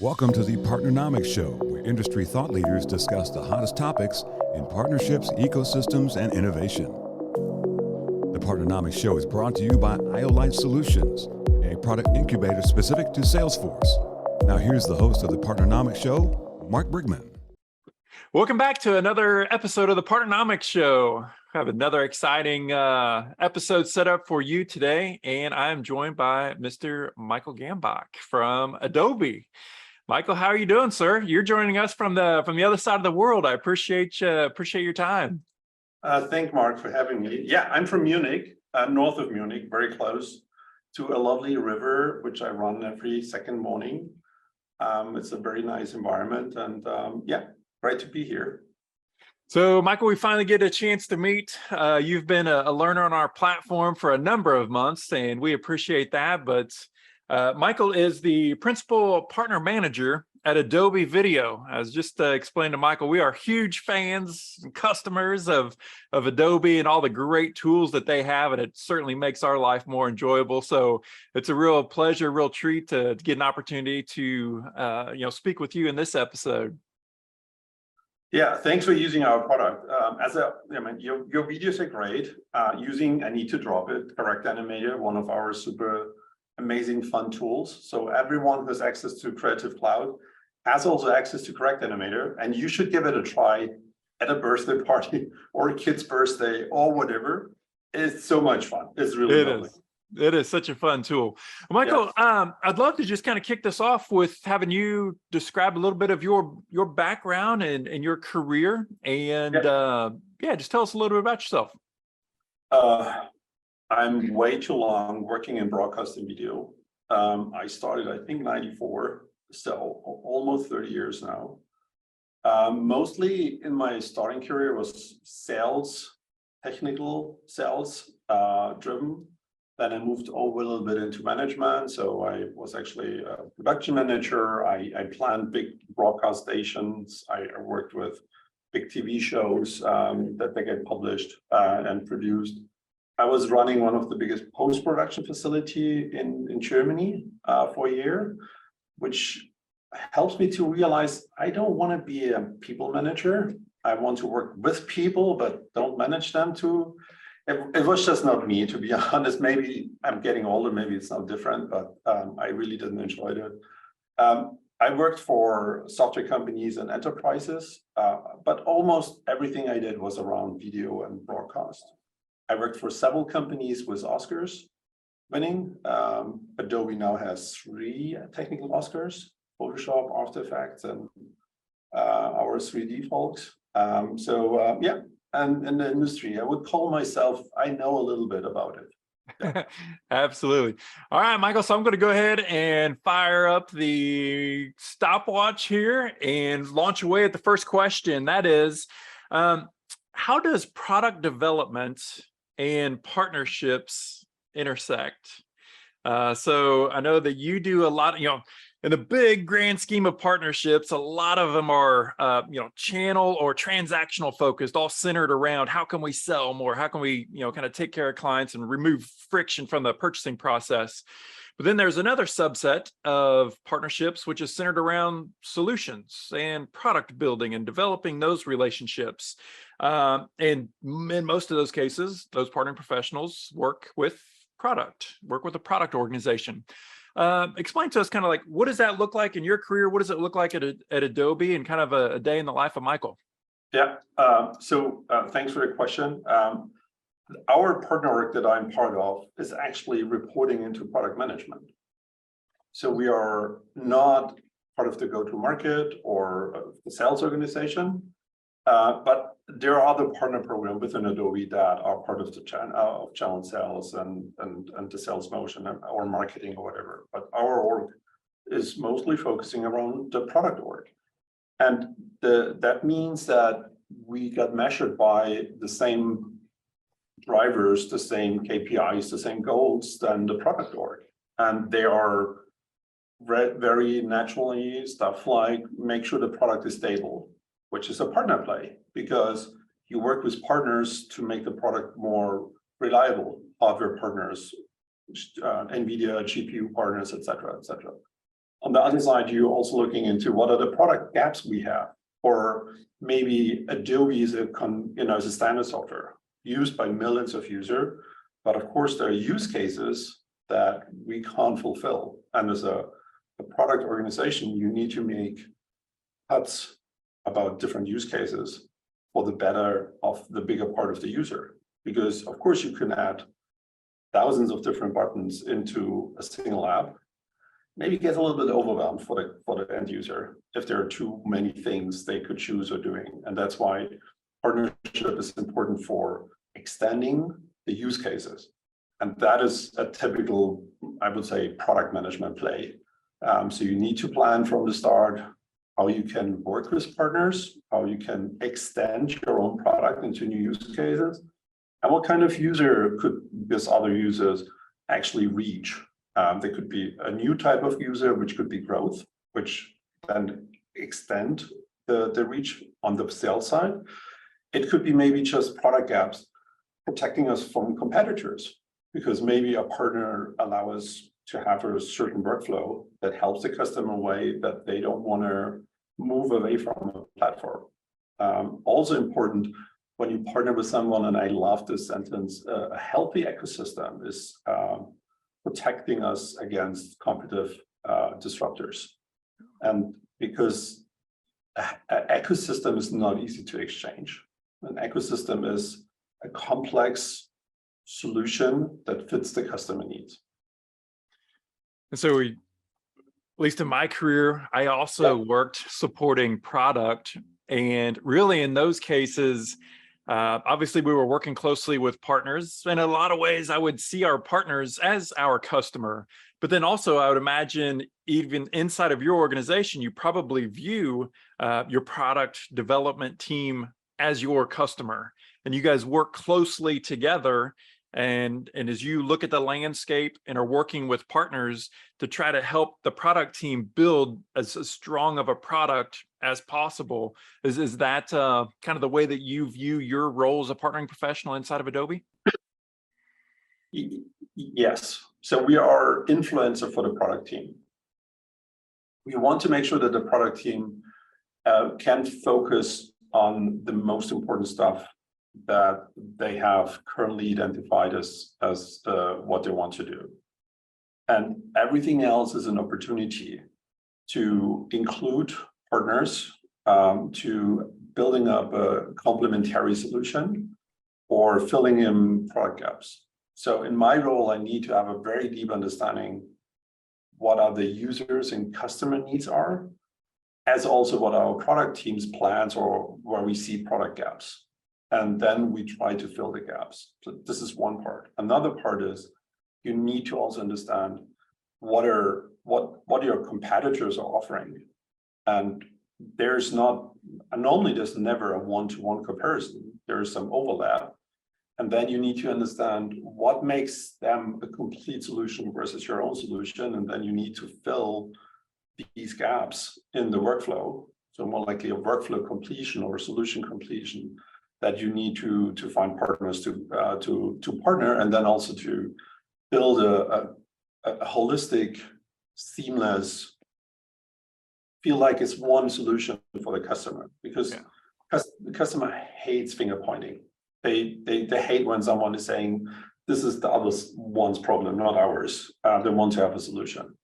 Welcome to the Partnernomics Show, where industry thought leaders discuss the hottest topics in partnerships, ecosystems, and innovation. The Partnernomics Show is brought to you by IOLite Solutions, a product incubator specific to Salesforce. Now here's the host of the Partnernomics Show, Mark Brigman. Welcome back to another episode of the Partnernomics Show. I have another exciting episode set up for you today, and I'm joined by Mr. Michael Gamböck from Adobe. Michael, how are you doing, sir? You're joining us from the other side of the world. I appreciate your time. Thank Mark for having me. Yeah, I'm from Munich, north of Munich, very close to a lovely river, which I run every second morning. It's a very nice environment, and yeah, great to be here. So, Michael, we finally get a chance to meet. You've been a learner on our platform for a number of months, and we appreciate that. But Michael is the principal partner manager at Adobe Video. I was just explaining to Michael, we are huge fans and customers of Adobe and all the great tools that they have, and it certainly makes our life more enjoyable. So it's a real pleasure, real treat to get an opportunity to speak with you in this episode. Yeah, thanks for using our product. Your videos are great. Using I Need to Drop It, Correct Animator, one of our super amazing fun tools. So everyone who has access to Creative Cloud has also access to Correct Animator, and you should give it a try at a birthday party or a kid's birthday or whatever. It's so much fun. It's really lovely. It is such a fun tool. Michael, yeah. I'd love to just kind of kick this off with having you describe a little bit of your background and your career, and just tell us a little bit about yourself. I'm way too long working in broadcasting video. I started, I think, 94, so almost 30 years now. Mostly in my starting career was sales, technical sales driven. Then I moved over a little bit into management. So I was actually a production manager. I planned big broadcast stations. I worked with big TV shows that they get published and produced. I was running one of the biggest post-production facility in Germany for a year, which helps me to realize I don't want to be a people manager. I want to work with people, but don't manage them too. It was just not me, to be honest. Maybe I'm getting older, maybe it's not different, but I really didn't enjoy it. I worked for software companies and enterprises, but almost everything I did was around video and broadcast. I worked for several companies with Oscars winning. Adobe now has 3 technical Oscars, Photoshop, After Effects, and our 3D folks. And in the industry, I would call myself, I know a little bit about it. Yeah. Absolutely. All right, Michael, so I'm going to go ahead and fire up the stopwatch here and launch away at the first question. That is, how does product development and partnerships intersect? So I know that you do a lot, in the big grand scheme of partnerships, a lot of them are, channel or transactional focused, all centered around how can we sell more? How can we, kind of take care of clients and remove friction from the purchasing process? But then there's another subset of partnerships, which is centered around solutions and product building and developing those relationships. And in most of those cases, those partnering professionals work with a product organization. Explain to us kind of like, what does that look like in your career? What does it look like at Adobe, and kind of a day in the life of Michael? Yeah, so thanks for the question. Our partner work that I'm part of is actually reporting into product management. So we are not part of the go-to-market or the sales organization, but there are other partner programs within Adobe that are part of the channel sales and the sales motion or marketing or whatever. But our org is mostly focusing around the product org. And that means that we got measured by the same drivers, the same KPIs, the same goals than the product org. And they are very naturally stuff like make sure the product is stable, which is a partner play, because you work with partners to make the product more reliable, hardware partners, NVIDIA, GPU partners, et cetera, et cetera. On the other side, you're also looking into what are the product gaps we have, or maybe Adobe is is a standard software used by millions of users, but of course there are use cases that we can't fulfill. And as a product organization, you need to make cuts about different use cases for the better of the bigger part of the user. Because of course you can add thousands of different buttons into a single app, maybe get a little bit overwhelmed for the end user if there are too many things they could choose or doing. And that's why partnership is important for extending the use cases. And that is a typical, I would say, product management play. So you need to plan from the start how you can work with partners, how you can extend your own product into new use cases, and what kind of user could this other users actually reach. There could be a new type of user, which could be growth, which then extend the reach on the sales side. It could be maybe just product gaps protecting us from competitors, because maybe a partner allows us to have a certain workflow that helps the customer in a way that they don't want to move away from a platform. Also important when you partner with someone, and I love this sentence, a healthy ecosystem is protecting us against competitive disruptors. And because an ecosystem is not easy to exchange. An ecosystem is a complex solution that fits the customer needs. And so at least in my career, I also worked supporting product. And really in those cases, obviously we were working closely with partners. In a lot of ways, I would see our partners as our customer. But then also I would imagine even inside of your organization, you probably view your product development team as your customer. And you guys work closely together. And as you look at the landscape and are working with partners to try to help the product team build as strong of a product as possible, is that kind of the way that you view your role as a partnering professional inside of Adobe? Yes. So we are influencer for the product team. We want to make sure that the product team can focus on the most important stuff that they have currently identified as what they want to do. And everything else is an opportunity to include partners, to building up a complementary solution or filling in product gaps. So in my role, I need to have a very deep understanding what are the users and customer needs are, as also what our product team's plans or where we see product gaps. And then we try to fill the gaps. So this is one part. Another part is you need to also understand what your competitors are offering. And normally there's never a one-to-one comparison. There is some overlap. And then you need to understand what makes them a complete solution versus your own solution. And then you need to fill these gaps in the workflow. So more likely a workflow completion or a solution completion that you need to find partners to partner, and then also to build a holistic, seamless, feel like it's one solution for the customer, because the customer hates finger pointing. They hate when someone is saying, this is the other one's problem, not ours. They want to have a solution.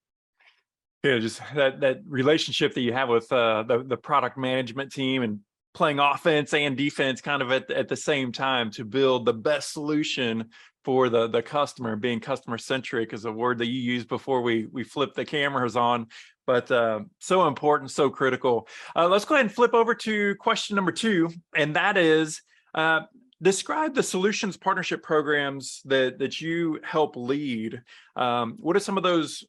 Yeah, just that relationship that you have with the product management team and playing offense and defense kind of at the same time to build the best solution for the customer. Being customer centric is a word that you used before we flip the cameras on, but so important, so critical. Let's go ahead and flip over to question number 2, and that is, describe the solutions partnership programs that you help lead. What do some of those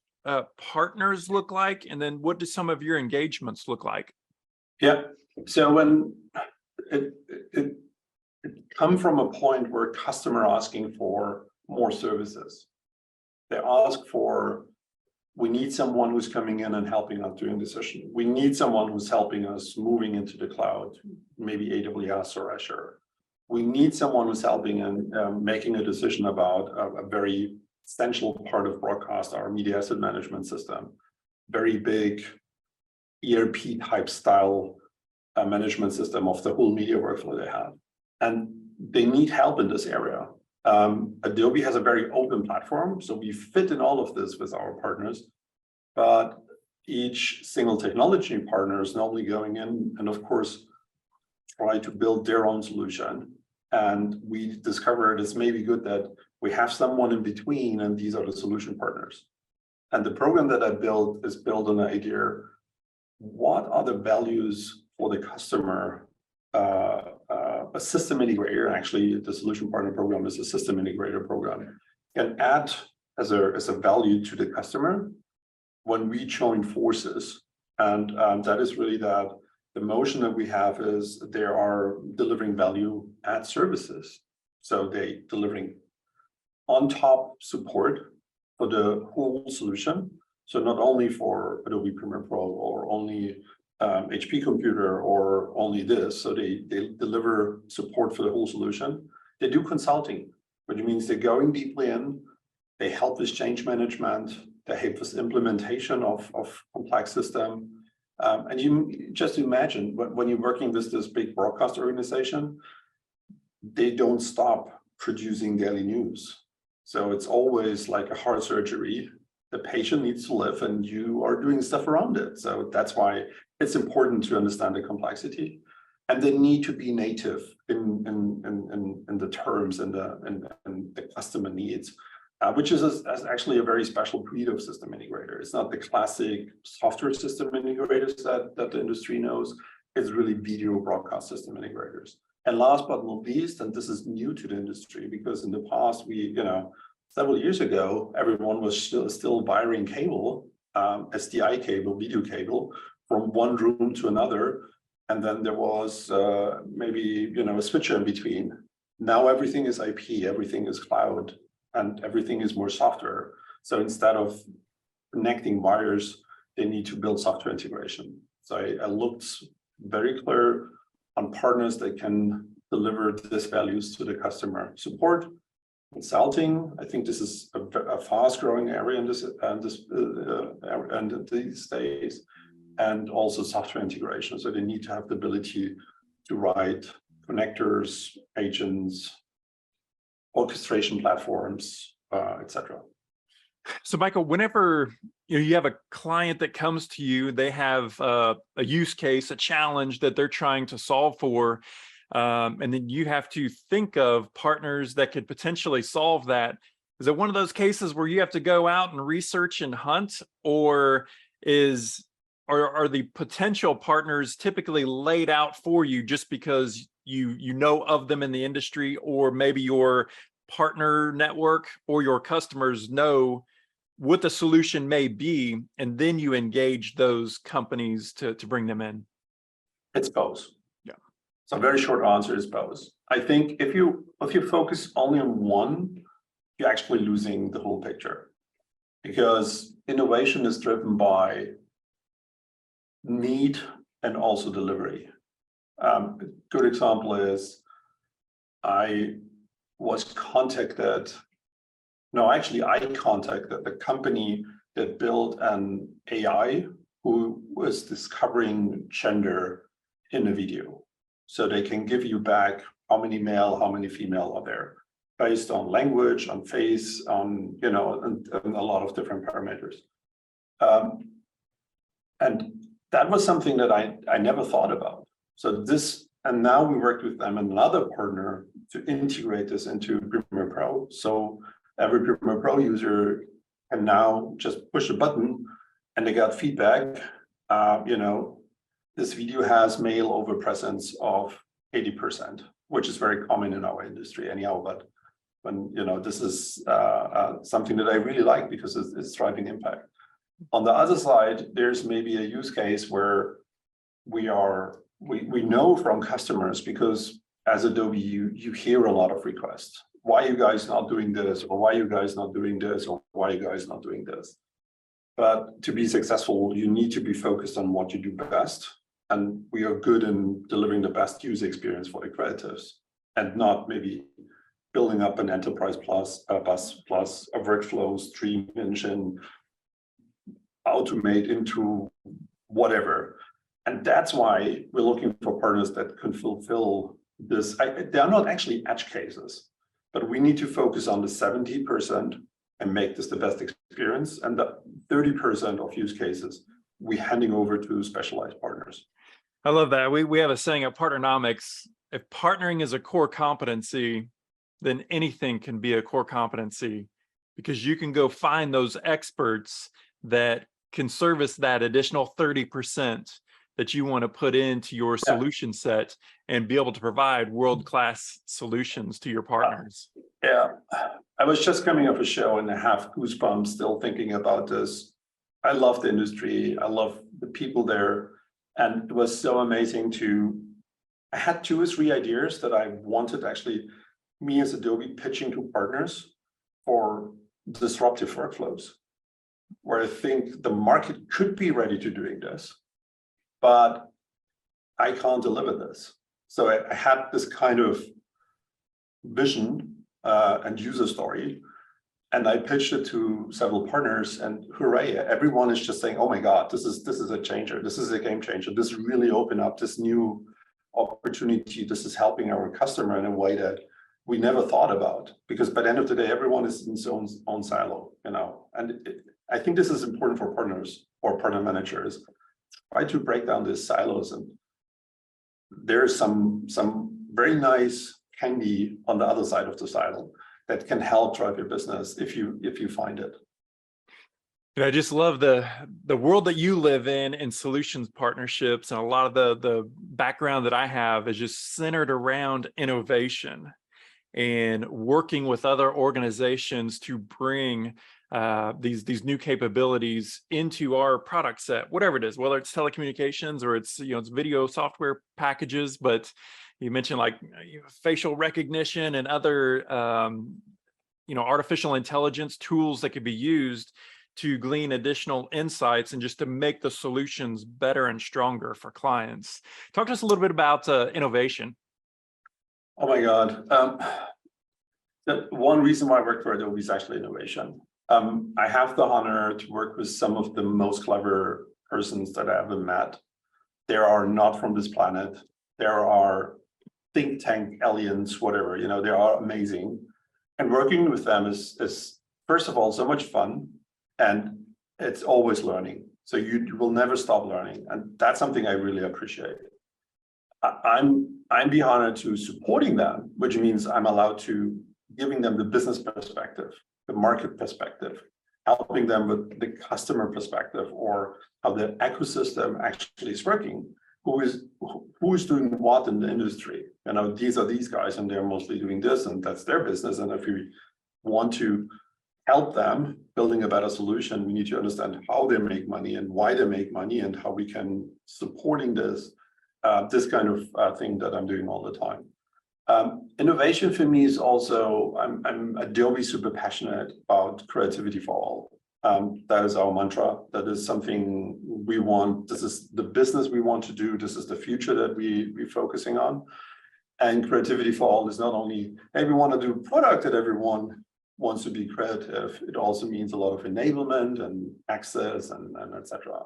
partners look like? And then what do some of your engagements look like? Yeah. So when it come from a point where customer asking for more services, they ask for, we need someone who's coming in and helping us doing decision. We need someone who's helping us moving into the cloud, maybe AWS or Azure. We need someone who's helping and making a decision about a very essential part of broadcast, our media asset management system. very big ERP type style management system of the whole media workflow they have. And they need help in this area. Adobe has a very open platform, so we fit in all of this with our partners, but each single technology partner is normally going in and of course try to build their own solution. And we discovered it's maybe good that we have someone in between, and these are the solution partners. And the program that I built is built on the idea, what are the values for the customer? A system integrator, actually the solution partner program is a system integrator program, can add as a value to the customer when we join forces. And that is really that the motion that we have is they are delivering value add services. So they delivering on top support for the whole solution. So not only for Adobe Premiere Pro or only HP computer or only this, so they deliver support for the whole solution. They do consulting, which means they're going deeply in, they help with change management, they help with implementation of complex system. And you just imagine when you're working with this big broadcast organization, they don't stop producing daily news. So it's always like a heart surgery. The patient needs to live and you are doing stuff around it. So that's why it's important to understand the complexity, and they need to be native in the terms and the customer needs, which is actually a very special breed of system integrator. It's not the classic software system integrators that the industry knows. It's really video broadcast system integrators. And last but not least, and this is new to the industry, because in the past several years ago, everyone was still wiring cable, SDI cable, video cable, from one room to another. And then there was maybe a switcher in between. Now everything is IP, everything is cloud, and everything is more software. So instead of connecting wires, they need to build software integration. So I looked very clear on partners that can deliver these values to the customer. Support, consulting, I think this is a fast-growing area in these days, and also software integration. So they need to have the ability to write connectors, agents, orchestration platforms, etc. So Michael, whenever you have a client that comes to you, they have a use case, a challenge that they're trying to solve for, and then you have to think of partners that could potentially solve that. Is it one of those cases where you have to go out and research and hunt, or are the potential partners typically laid out for you just because you know of them in the industry, or maybe your partner network or your customers know what the solution may be, and then you engage those companies to bring them in? It's both. Yeah. So a very short answer is both. I think if you focus only on one, you're actually losing the whole picture, because innovation is driven by need and also delivery. A good example is I contacted the company that built an AI who was discovering gender in a video. So they can give you back how many male, how many female are there, based on language, on face, on, and a lot of different parameters. And that was something that I never thought about. So and now we worked with them and another partner to integrate this into Premiere Pro. So every Premiere Pro user can now just push a button and they got feedback. This video has male overpresence of 80%, which is very common in our industry anyhow. But when, this is something that I really like because it's driving impact. On the other side, there's maybe a use case where we know from customers, because as Adobe, you hear a lot of requests. Why are you guys not doing this? Or why are you guys not doing this? Or why are you guys not doing this? But to be successful, you need to be focused on what you do best. And we are good in delivering the best user experience for the creatives, and not maybe building up an enterprise plus a workflow stream engine. automate into whatever. And that's why we're looking for partners that can fulfill this. They are not actually edge cases, but we need to focus on the 70% and make this the best experience. And the 30% of use cases, we're handing over to specialized partners. I love that. We have a saying at Partnernomics, if partnering is a core competency, then anything can be a core competency, because you can go find those experts that can service that additional 30% that you want to put into your solution set and be able to provide world-class solutions to your partners. Yeah, I was just coming off a show and I have goosebumps still thinking about this. I love the industry. I love the people there. And it was so amazing I had 2 or 3 ideas that I wanted actually me as Adobe pitching to partners for disruptive workflows, where I think the market could be ready to doing this, but I can't deliver this. So I had this kind of vision and user story, and I pitched it to several partners, and hooray, everyone is just saying, oh my God, this is a changer. This is a game changer. This really opened up this new opportunity. This is helping our customer in a way that we never thought about, because by the end of the day, everyone is in his own silo, you know. And I think this is important for partners or partner managers. Try to break down these silos, and there's some very nice candy on the other side of the silo that can help drive your business if you find it. I just love the world that you live in solutions partnerships, and a lot of the background that I have is just centered around innovation and working with other organizations to bring these new capabilities into our product set, whatever it is, whether it's telecommunications or it's it's video software packages. But you mentioned like facial recognition and other artificial intelligence tools that could be used to glean additional insights and just to make the solutions better and stronger for clients. Talk to us a little bit about innovation. Oh my God. The one reason why I work for Adobe is actually innovation. I have the honor to work with some of the most clever persons that I ever met. They are not from this planet. There are think tank aliens, whatever, they are amazing. And working with them is first of all, so much fun, and it's always learning. So you will never stop learning. And that's something I really appreciate. I'm the honor to supporting them, which means I'm allowed to giving them the business perspective, the market perspective, helping them with the customer perspective, or how the ecosystem actually is working, who is doing what in the industry. These are these guys, and they're mostly doing this, and that's their business. And if we want to help them building a better solution, we need to understand how they make money and why they make money, and how we can supporting this kind of thing that I'm doing all the time. Innovation for me is also, I'm Adobe super passionate about creativity for all. That is our mantra. That is something we want. This is the business we want to do. This is the future that we're focusing on. And creativity for all is not only, hey, we want to do a product that everyone wants to be creative. It also means a lot of enablement and access and etc.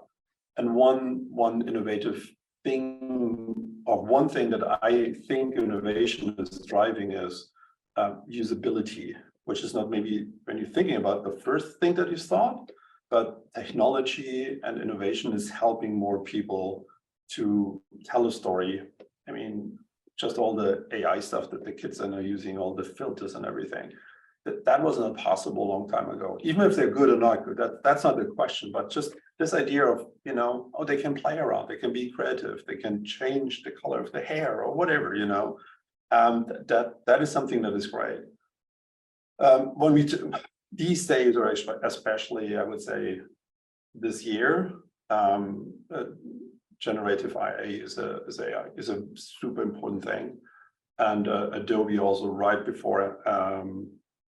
And one innovative thing, or one thing that I think innovation is driving is usability, which is not maybe when you're thinking about the first thing that you thought, but technology and innovation is helping more people to tell a story. I mean, just all the AI stuff that the kids are now using, all the filters and everything, that was not possible a long time ago. Even if they're good or not good, that's not the question, but just this idea of, they can play around, they can be creative, they can change the color of the hair or whatever, that is something that is great. These days, or especially, I would say this year, generative AI is a super important thing. And Adobe also, right before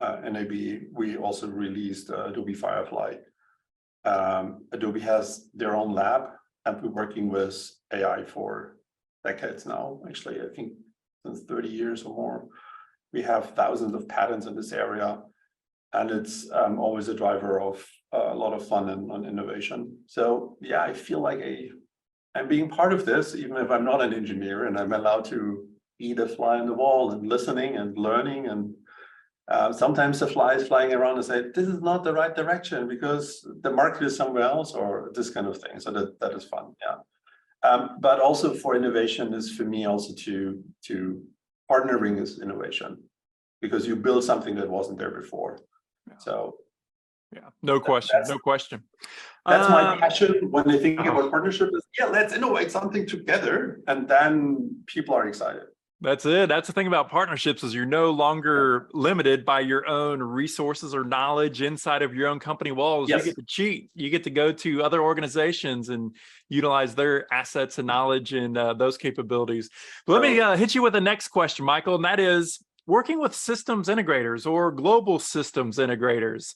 NAB, we also released Adobe Firefly. Adobe has their own lab, and we're working with AI for decades now. Actually, I think since 30 years or more. We have thousands of patents in this area. and it's always a driver of a lot of fun and innovation. So yeah, I feel like I'm being part of this, even if I'm not an engineer, and I'm allowed to be the fly on the wall and listening and learning. And sometimes the fly is flying around and say, this is not the right direction because the market is somewhere else, or this kind of thing. So that is fun, yeah. But also for innovation is for me also to partnering is innovation, because you build something that wasn't there before. Yeah. So yeah, no question, no question. That's my passion when I think about partnership is, yeah, let's innovate something together, and then people are excited. That's it. That's the thing about partnerships is you're no longer limited by your own resources or knowledge inside of your own company walls. Yes. You get to cheat. You get to go to other organizations and utilize their assets and knowledge and those capabilities. But let me hit you with the next question, Michael, and that is, working with systems integrators or global systems integrators,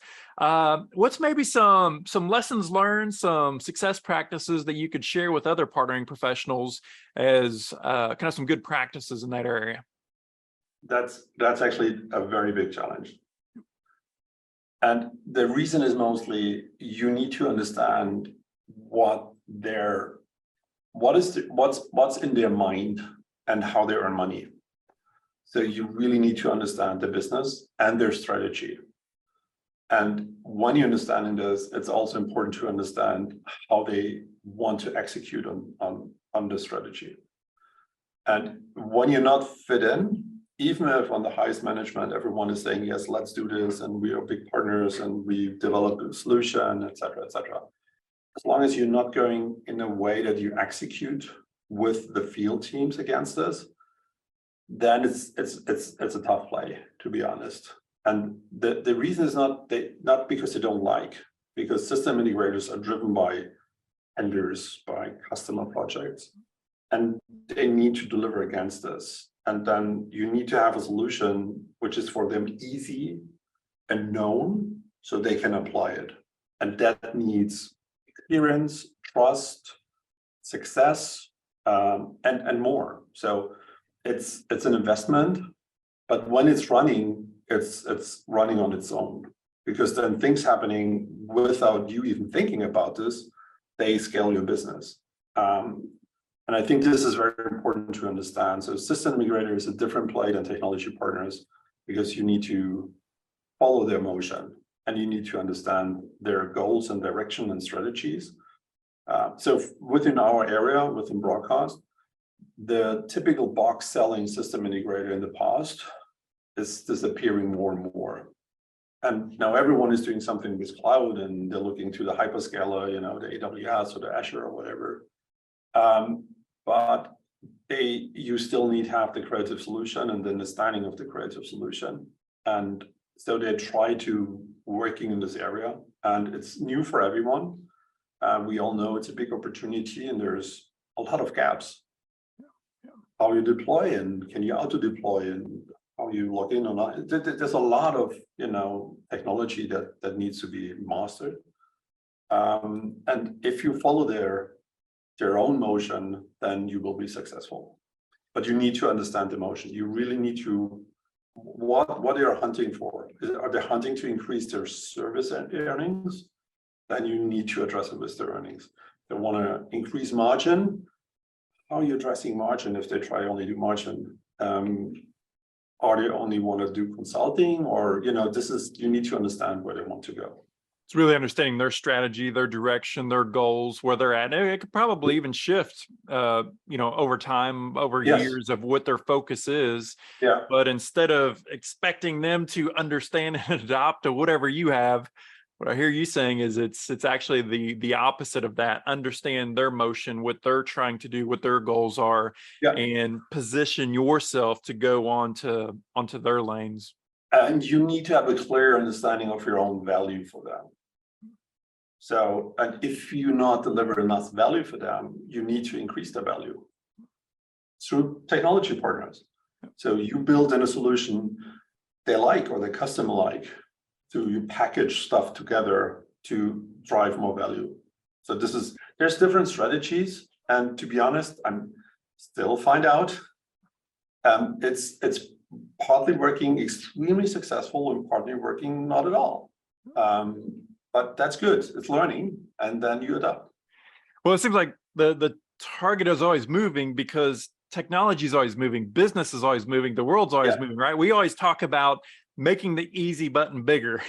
what's maybe some lessons learned, some success practices that you could share with other partnering professionals as kind of some good practices in that area? That's actually a very big challenge. And the reason is mostly you need to understand what's in their mind and how they earn money. So you really need to understand the business and their strategy. And when you understand this, it's also important to understand how they want to execute on the strategy. And when you're not fit in, even if on the highest management, everyone is saying, yes, let's do this, and we are big partners, and we develop a solution, et cetera, as long as you're not going in a way that you execute with the field teams against this, then it's a tough play, to be honest. And the reason is not because they don't like, because system integrators are driven by tenders, by customer projects, and they need to deliver against this. And then you need to have a solution which is for them easy and known, so they can apply it. And that needs experience, trust, success, and more. So it's an investment, but when it's running, it's running on its own, because then things happening without you even thinking about this, they scale your business. And I think this is very important to understand. So system integrator is a different play than technology partners, because you need to follow their motion and you need to understand their goals and direction and strategies. So within our area, within broadcast, the typical box selling system integrator in the past is disappearing more and more. And now everyone is doing something with cloud, and they're looking to the hyperscaler, the AWS or the Azure or whatever. But you still need to have the creative solution and the understanding of the creative solution. And so they try to working in this area, and it's new for everyone. We all know it's a big opportunity, and there's a lot of gaps. How you deploy, and can you auto deploy, and how you log in or not. There's a lot of technology that needs to be mastered. And if you follow their own motion, then you will be successful. But you need to understand the motion. You really need to what they are hunting for. Are they hunting to increase their service earnings? Then you need to address it with their earnings. They want to increase margin. How are you addressing margin if they try only do margin? Or they only want to do consulting, or you need to understand where they want to go. It's really understanding their strategy, their direction, their goals, where they're at. And it could probably even shift, over time, over years of what their focus is. Yeah. But instead of expecting them to understand and adopt to whatever you have, what I hear you saying is it's actually the opposite of that. Understand their motion, what they're trying to do, what their goals are, and position yourself to go onto their lanes. And you need to have a clear understanding of your own value for them. So, and if you not deliver enough value for them, you need to increase the value through technology partners. So you build in a solution they like or the customer like. So you package stuff together to drive more value. So there's different strategies, and to be honest, I'm still find out. It's partly working extremely successful and partly working not at all. But that's good. It's learning, and then you adapt. Well, it seems like the target is always moving because technology is always moving, business is always moving, the world's always moving, right? We always talk about making the easy button bigger.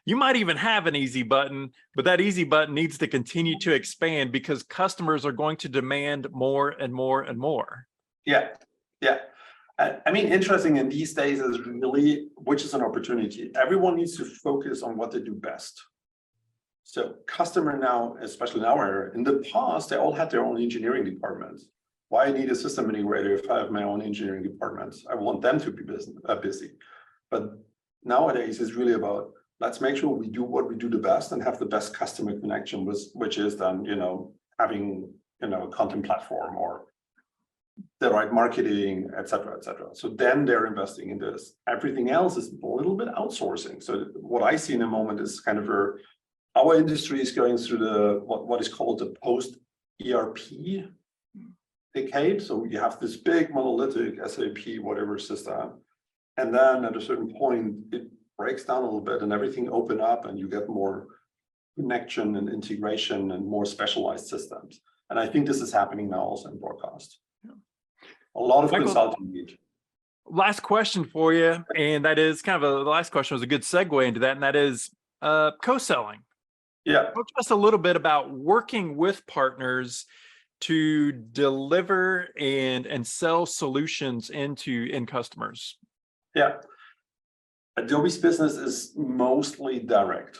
You might even have an easy button, but that easy button needs to continue to expand because customers are going to demand more and more and more. Yeah. I mean, interesting in these days is really, which is an opportunity. Everyone needs to focus on what they do best. So customer now, especially in our era, in the past, they all had their own engineering departments. Why I need a system integrator if I have my own engineering departments? I want them to be busy. But nowadays, it's really about, let's make sure we do what we do the best and have the best customer connection, which is then, having, a content platform or the right marketing, et cetera, et cetera. So then they're investing in this. Everything else is a little bit outsourcing. So what I see in a moment is kind of our industry is going through what is called the post-ERP decade. So you have this big monolithic SAP, whatever system. And then at a certain point, it breaks down a little bit and everything open up and you get more connection and integration and more specialized systems. And I think this is happening now also in broadcast. A lot of consulting need. Last question for you, and that is kind of the last question was a good segue into that, and that is co-selling. Yeah. Talk to us a little bit about working with partners to deliver and sell solutions into end customers. Yeah. Adobe's business is mostly direct.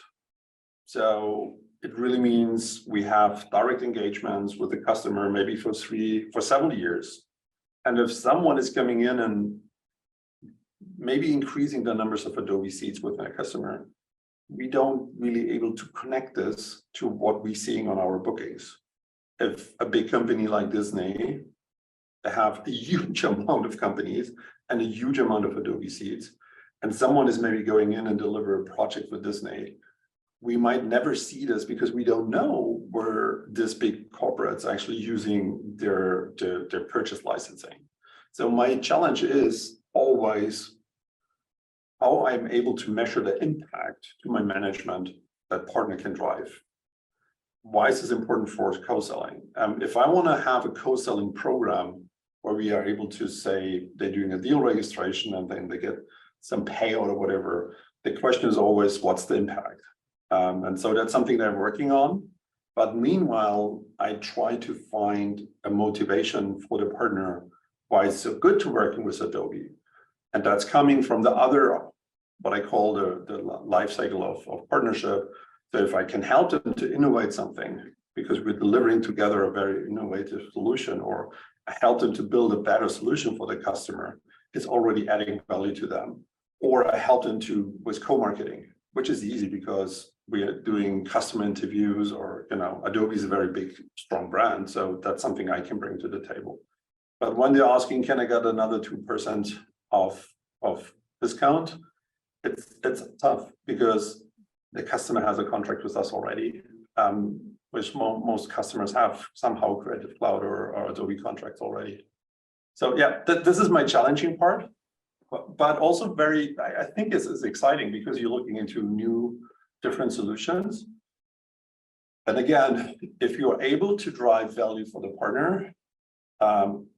So it really means we have direct engagements with the customer, maybe for several years. And if someone is coming in and maybe increasing the numbers of Adobe seats with a customer, we don't really able to connect this to what we're seeing on our bookings. If a big company like Disney, they have a huge amount of companies and a huge amount of Adobe seats, and someone is maybe going in and deliver a project with Disney, we might never see this because we don't know where this big corporate's actually using their purchase licensing. So my challenge is always how I'm able to measure the impact to my management that partner can drive. Why is this important for co-selling? If I want to have a co-selling program where we are able to say they're doing a deal registration and then they get some payout or whatever, the question is always, what's the impact? And so that's something that I'm working on. But meanwhile, I try to find a motivation for the partner why it's so good to working with Adobe. And that's coming from the other, what I call the life cycle of partnership. So if I can help them to innovate something, because we're delivering together a very innovative solution, or I help them to build a better solution for the customer, it's already adding value to them. Or I help them with co-marketing, which is easy because we are doing customer interviews, or Adobe is a very big, strong brand. So that's something I can bring to the table. But when they're asking, can I get another 2% of discount? It's tough because the customer has a contract with us already, which most customers have somehow Creative Cloud or Adobe contracts already. So yeah, this is my challenging part, but also I think it's exciting because you're looking into new, different solutions. And again, if you're able to drive value for the partner,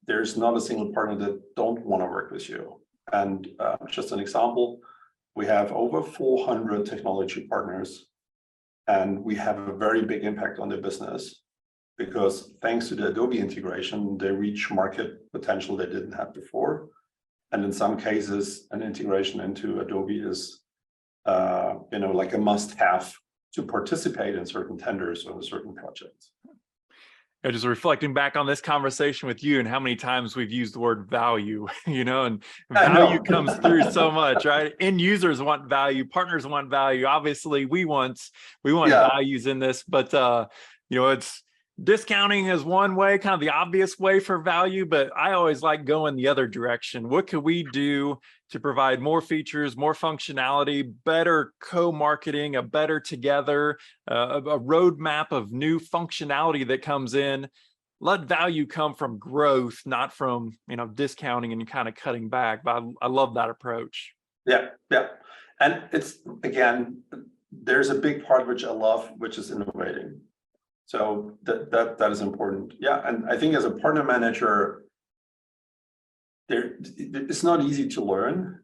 there's not a single partner that don't want to work with you. And just an example, we have over 400 technology partners, and we have a very big impact on their business because thanks to the Adobe integration, they reach market potential they didn't have before. And in some cases, an integration into Adobe is, like a must-have to participate in certain tenders or certain projects. Just reflecting back on this conversation with you and how many times we've used the word value, and value comes through so much, right? End users want value, partners want value. Obviously, we want values in this, but it's discounting is one way, kind of the obvious way for value, but I always like going the other direction. What could we do to provide more features, more functionality, better co-marketing, a better together, a roadmap of new functionality that comes in? let value come from growth, not from, discounting and kind of cutting back. But I love that approach. Yeah. And it's, again, there's a big part which I love, which is innovating. So that is important. Yeah. And I think as a partner manager, it's not easy to learn,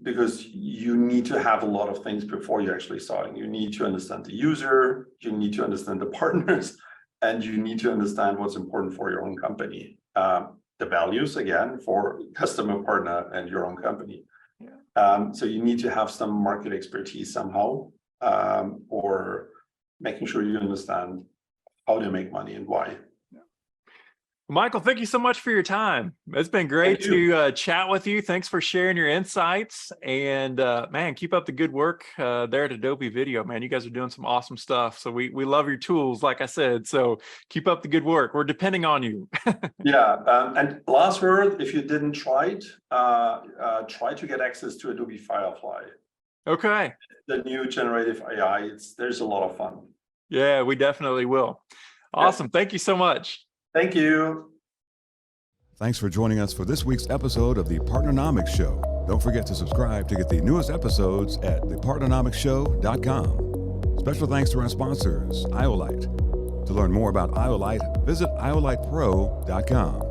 because you need to have a lot of things before you're actually starting. You need to understand the user, you need to understand the partners, and you need to understand what's important for your own company. The values, again, for customer, partner, and your own company. Yeah. So you need to have some market expertise somehow, or making sure you understand how to make money and why. Michael, thank you so much for your time. It's been great to chat with you. Thanks for sharing your insights. And man, keep up the good work there at Adobe Video. Man, you guys are doing some awesome stuff. So we love your tools, like I said. So keep up the good work. We're depending on you. Yeah. And last word, if you didn't try it, try to get access to Adobe Firefly. Okay. The new generative AI. There's a lot of fun. Yeah, we definitely will. Awesome. Yeah. Thank you so much. Thank you. Thanks for joining us for this week's episode of the Partnernomics Show. Don't forget to subscribe to get the newest episodes at thepartnernomicsshow.com. Special thanks to our sponsors, Iolite. To learn more about Iolite, visit iolitepro.com.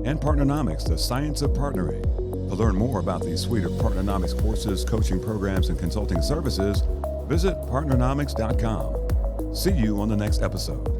And Partnernomics, the science of partnering. To learn more about the suite of Partnernomics courses, coaching programs, and consulting services, visit partnernomics.com. See you on the next episode.